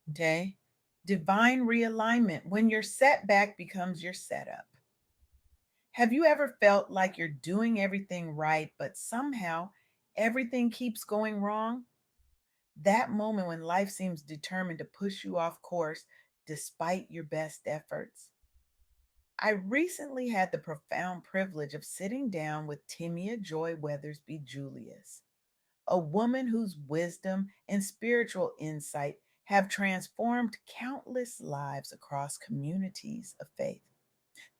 Okay? Divine realignment, when your setback becomes your setup. Have you ever felt like you're doing everything right, but somehow everything keeps going wrong? That moment when life seems determined to push you off course despite your best efforts. I recently had the profound privilege of sitting down with Temia Joy Weathersby Julius, a woman whose wisdom and spiritual insight have transformed countless lives across communities of faith.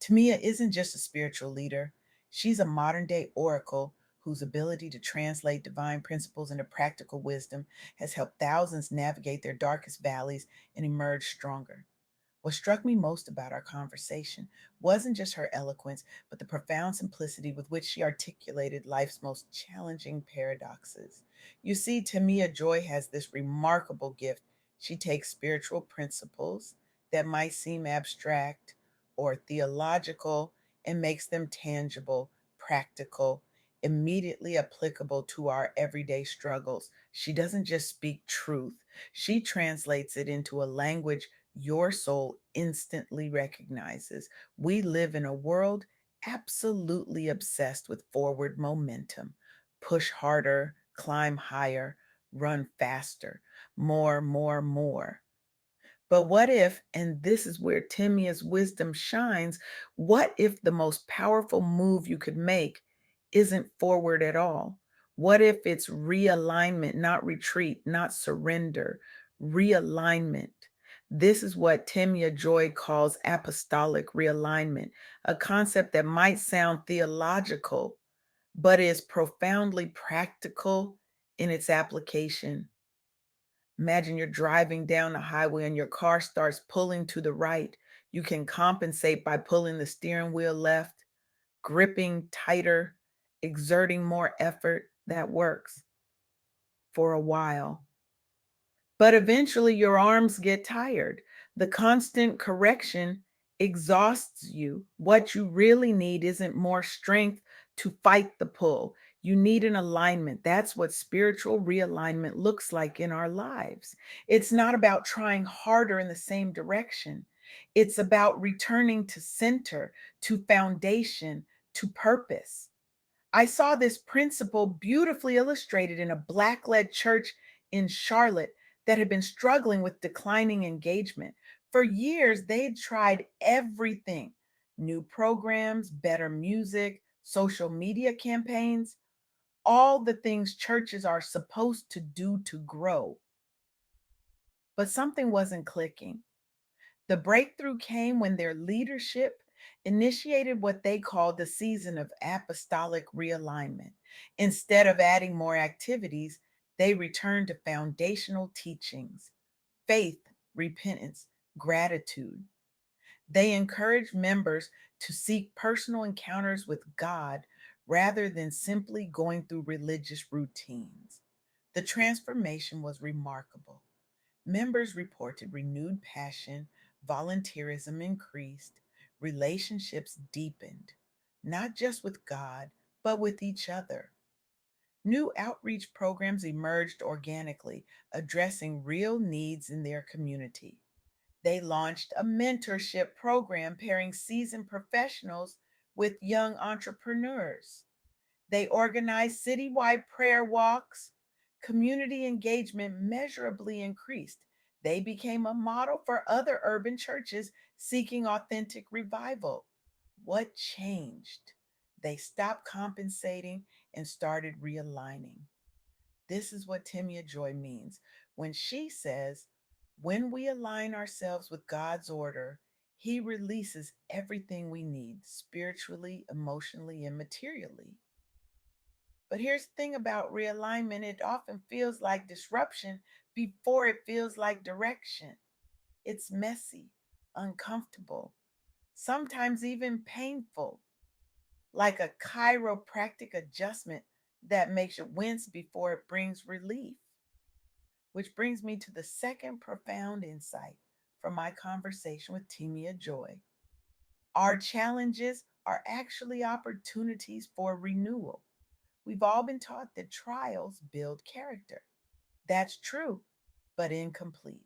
Tamia isn't just a spiritual leader, she's a modern day oracle whose ability to translate divine principles into practical wisdom has helped thousands navigate their darkest valleys and emerge stronger. What struck me most about our conversation wasn't just her eloquence, but the profound simplicity with which she articulated life's most challenging paradoxes. You see, Tamia Joy has this remarkable gift. She takes spiritual principles that might seem abstract or theological and makes them tangible, practical, immediately applicable to our everyday struggles. She doesn't just speak truth, she translates it into a language your soul instantly recognizes. We live in a world absolutely obsessed with forward momentum. Push harder, climb higher, run faster, more, more, more. But what if, and this is where Timia's wisdom shines, what if the most powerful move you could make isn't forward at all? What if it's realignment, not retreat, not surrender, realignment? This is what Timia Joy calls apostolic realignment, a concept that might sound theological, but is profoundly practical in its application. Imagine you're driving down the highway and your car starts pulling to the right. You can compensate by pulling the steering wheel left, gripping tighter, exerting more effort. That works for a while. But eventually your arms get tired. The constant correction exhausts you. What you really need isn't more strength to fight the pull. You need an alignment. That's what spiritual realignment looks like in our lives. It's not about trying harder in the same direction, it's about returning to center, to foundation, to purpose. I saw this principle beautifully illustrated in a Black led church in Charlotte that had been struggling with declining engagement. For years, they'd tried everything: new programs, better music, social media campaigns, all the things churches are supposed to do to grow. But something wasn't clicking. The breakthrough came when their leadership initiated what they called the season of apostolic realignment. Instead of adding more activities, they returned to foundational teachings: faith, repentance, gratitude. They encouraged members to seek personal encounters with God rather than simply going through religious routines. The transformation was remarkable. Members reported renewed passion, volunteerism increased, relationships deepened, not just with God, but with each other. New outreach programs emerged organically, addressing real needs in their community. They launched a mentorship program pairing seasoned professionals with young entrepreneurs. They organized citywide prayer walks. Community engagement measurably increased. They became a model for other urban churches seeking authentic revival. What changed? They stopped compensating and started realigning. This is what Timia Joy means when she says, when we align ourselves with God's order, He releases everything we need spiritually, emotionally, and materially. But here's the thing about realignment: it often feels like disruption before it feels like direction. It's messy, uncomfortable, sometimes even painful, like a chiropractic adjustment that makes you wince before it brings relief. Which brings me to the second profound insight from my conversation with Timia Joy. Our challenges are actually opportunities for renewal. We've all been taught that trials build character. That's true, but incomplete.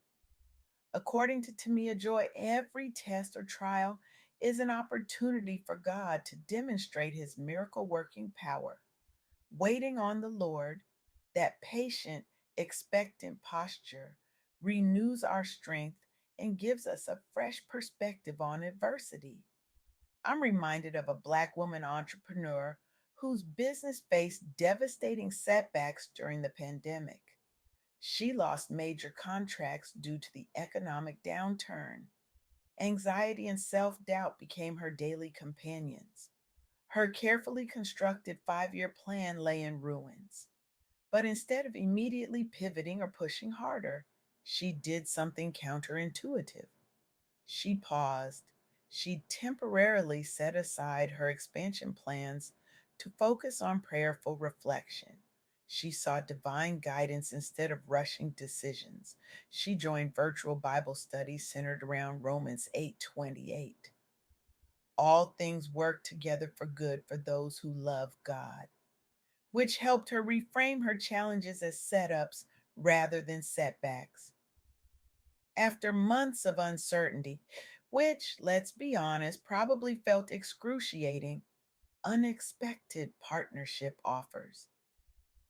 According to Temia Joy, every test or trial is an opportunity for God to demonstrate his miracle working power. Waiting on the Lord, that patient, expectant posture, renews our strength and gives us a fresh perspective on adversity. I'm reminded of a Black woman entrepreneur whose business faced devastating setbacks during the pandemic. She lost major contracts due to the economic downturn. Anxiety and self doubt became her daily companions. Her carefully constructed 5 year plan lay in ruins. But instead of immediately pivoting or pushing harder, she did something counterintuitive. She paused. She temporarily set aside her expansion plans to focus on prayerful reflection. She sought divine guidance instead of rushing decisions. She joined virtual Bible studies centered around Romans 8:28. All things work together for good for those who love God, which helped her reframe her challenges as setups rather than setbacks. After months of uncertainty, which, let's be honest, probably felt excruciating, unexpected partnership offers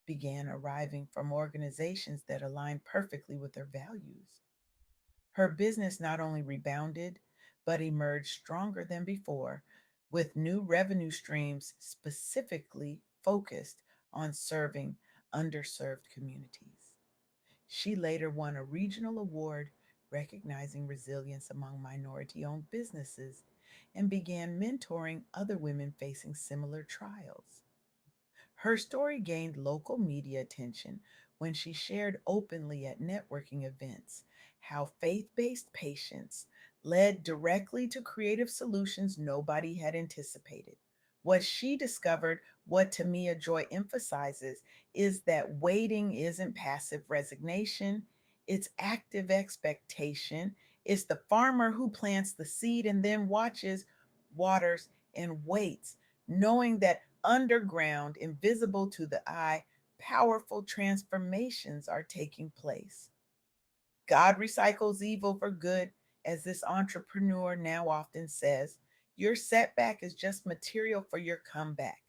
began arriving from organizations that aligned perfectly with her values. Her business not only rebounded, but emerged stronger than before, with new revenue streams specifically focused on serving underserved communities. She later won a regional award recognizing resilience among minority owned businesses and began mentoring other women facing similar trials. Her story gained local media attention when she shared openly at networking events how faith based patience led directly to creative solutions nobody had anticipated. What she discovered, what Tamia Joy emphasizes, is that waiting isn't passive resignation, it's active expectation. It's the farmer who plants the seed and then watches, waters, and waits, knowing that underground, invisible to the eye, powerful transformations are taking place. God recycles evil for good, as this entrepreneur now often says. Your setback is just material for your comeback.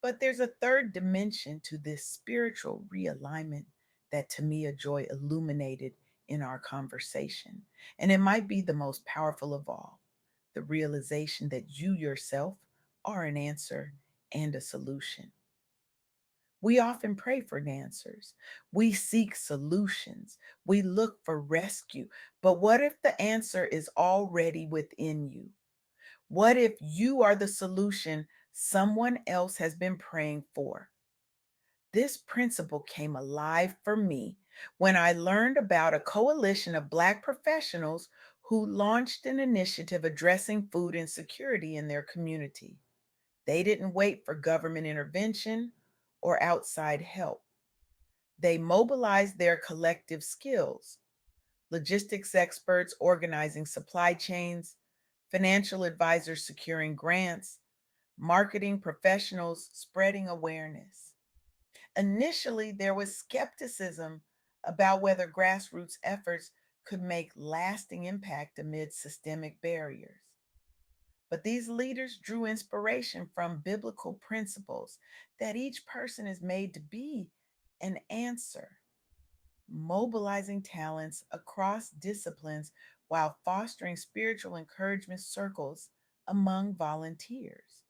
But there's a third dimension to this spiritual realignment that Tamia Joy illuminated in our conversation. And it might be the most powerful of all, the realization that you yourself are an answer and a solution. We often pray for answers. We seek solutions. We look for rescue. But what if the answer is already within you? What if you are the solution someone else has been praying for? This principle came alive for me when I learned about a coalition of Black professionals who launched an initiative addressing food insecurity in their community. They didn't wait for government intervention or outside help. They mobilized their collective skills: logistics experts organizing supply chains, financial advisors securing grants, marketing professionals spreading awareness. Initially, there was skepticism about whether grassroots efforts could make lasting impact amid systemic barriers. But these leaders drew inspiration from biblical principles that each person is made to be an answer, mobilizing talents across disciplines while fostering spiritual encouragement circles among volunteers.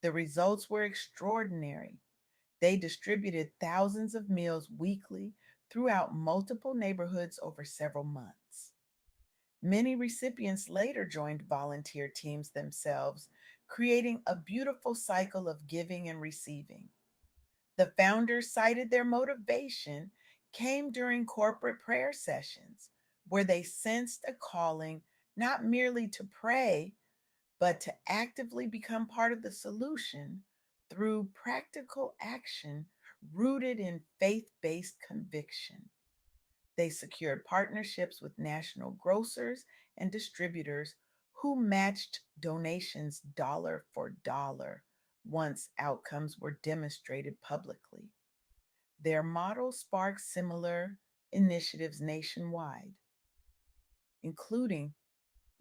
The results were extraordinary. They distributed thousands of meals weekly throughout multiple neighborhoods over several months. Many recipients later joined volunteer teams themselves, creating a beautiful cycle of giving and receiving. The founders cited their motivation came during corporate prayer sessions, where they sensed a calling not merely to pray, but to actively become part of the solution through practical action rooted in faith based conviction. They secured partnerships with national grocers and distributors who matched donations dollar for dollar once outcomes were demonstrated publicly. Their model sparked similar initiatives nationwide. including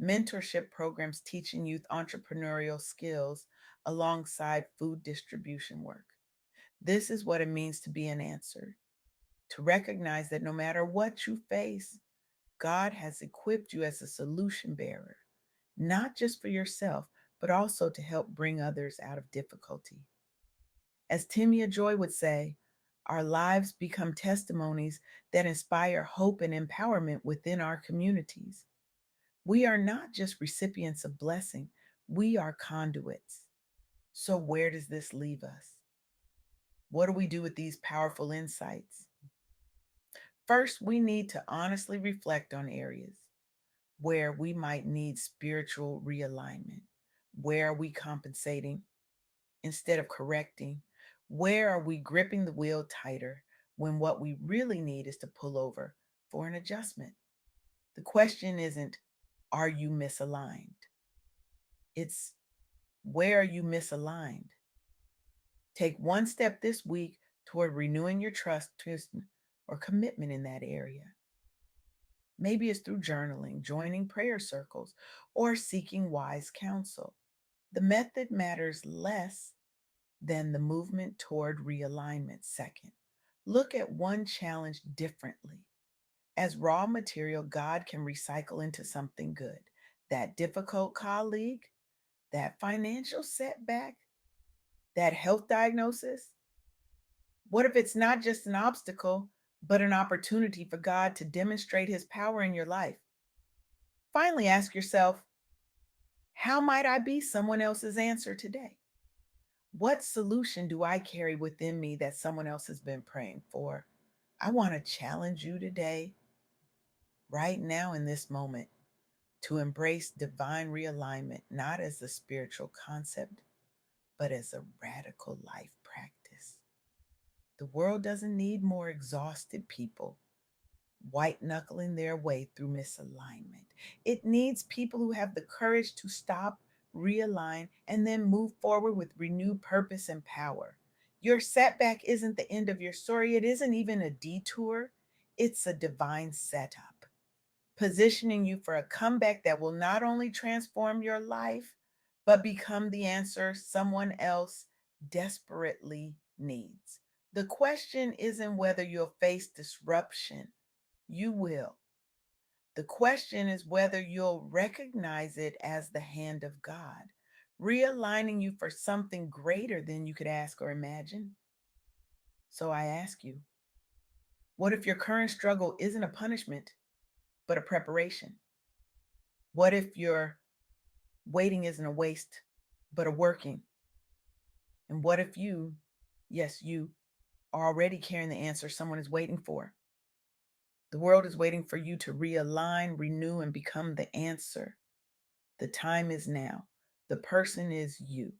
mentorship programs teaching youth entrepreneurial skills alongside food distribution work. This is what it means to be an answer, to recognize that no matter what you face, God has equipped you as a solution bearer, not just for yourself, but also to help bring others out of difficulty. As Temia Joy would say, our lives become testimonies that inspire hope and empowerment within our communities. We are not just recipients of blessing, we are conduits. So, where does this leave us? What do we do with these powerful insights? First, we need to honestly reflect on areas where we might need spiritual realignment. Where are we compensating instead of correcting? Where are we gripping the wheel tighter when what we really need is to pull over for an adjustment? The question isn't, are you misaligned? It's, where are you misaligned? Take one step this week toward renewing your trust or commitment in that area. Maybe it's through journaling, joining prayer circles, or seeking wise counsel. The method matters less than the movement toward realignment. Second, look at one challenge differently. As raw material, God can recycle into something good. That difficult colleague, that financial setback, that health diagnosis. What if it's not just an obstacle, but an opportunity for God to demonstrate his power in your life? Finally, ask yourself, how might I be someone else's answer today? What solution do I carry within me that someone else has been praying for? I want to challenge you today, right now in this moment, to embrace divine realignment, not as a spiritual concept, but as a radical life practice. The world doesn't need more exhausted people white knuckling their way through misalignment. It needs people who have the courage to stop, realign, and then move forward with renewed purpose and power. Your setback isn't the end of your story, it isn't even a detour, it's a divine setup, positioning you for a comeback that will not only transform your life, but become the answer someone else desperately needs. The question isn't whether you'll face disruption. You will. The question is whether you'll recognize it as the hand of God, realigning you for something greater than you could ask or imagine. So I ask you, what if your current struggle isn't a punishment, but a preparation? What if your waiting isn't a waste, but a working? And what if you, yes, you, are already carrying the answer someone is waiting for? The world is waiting for you to realign, renew, and become the answer. The time is now. The person is you.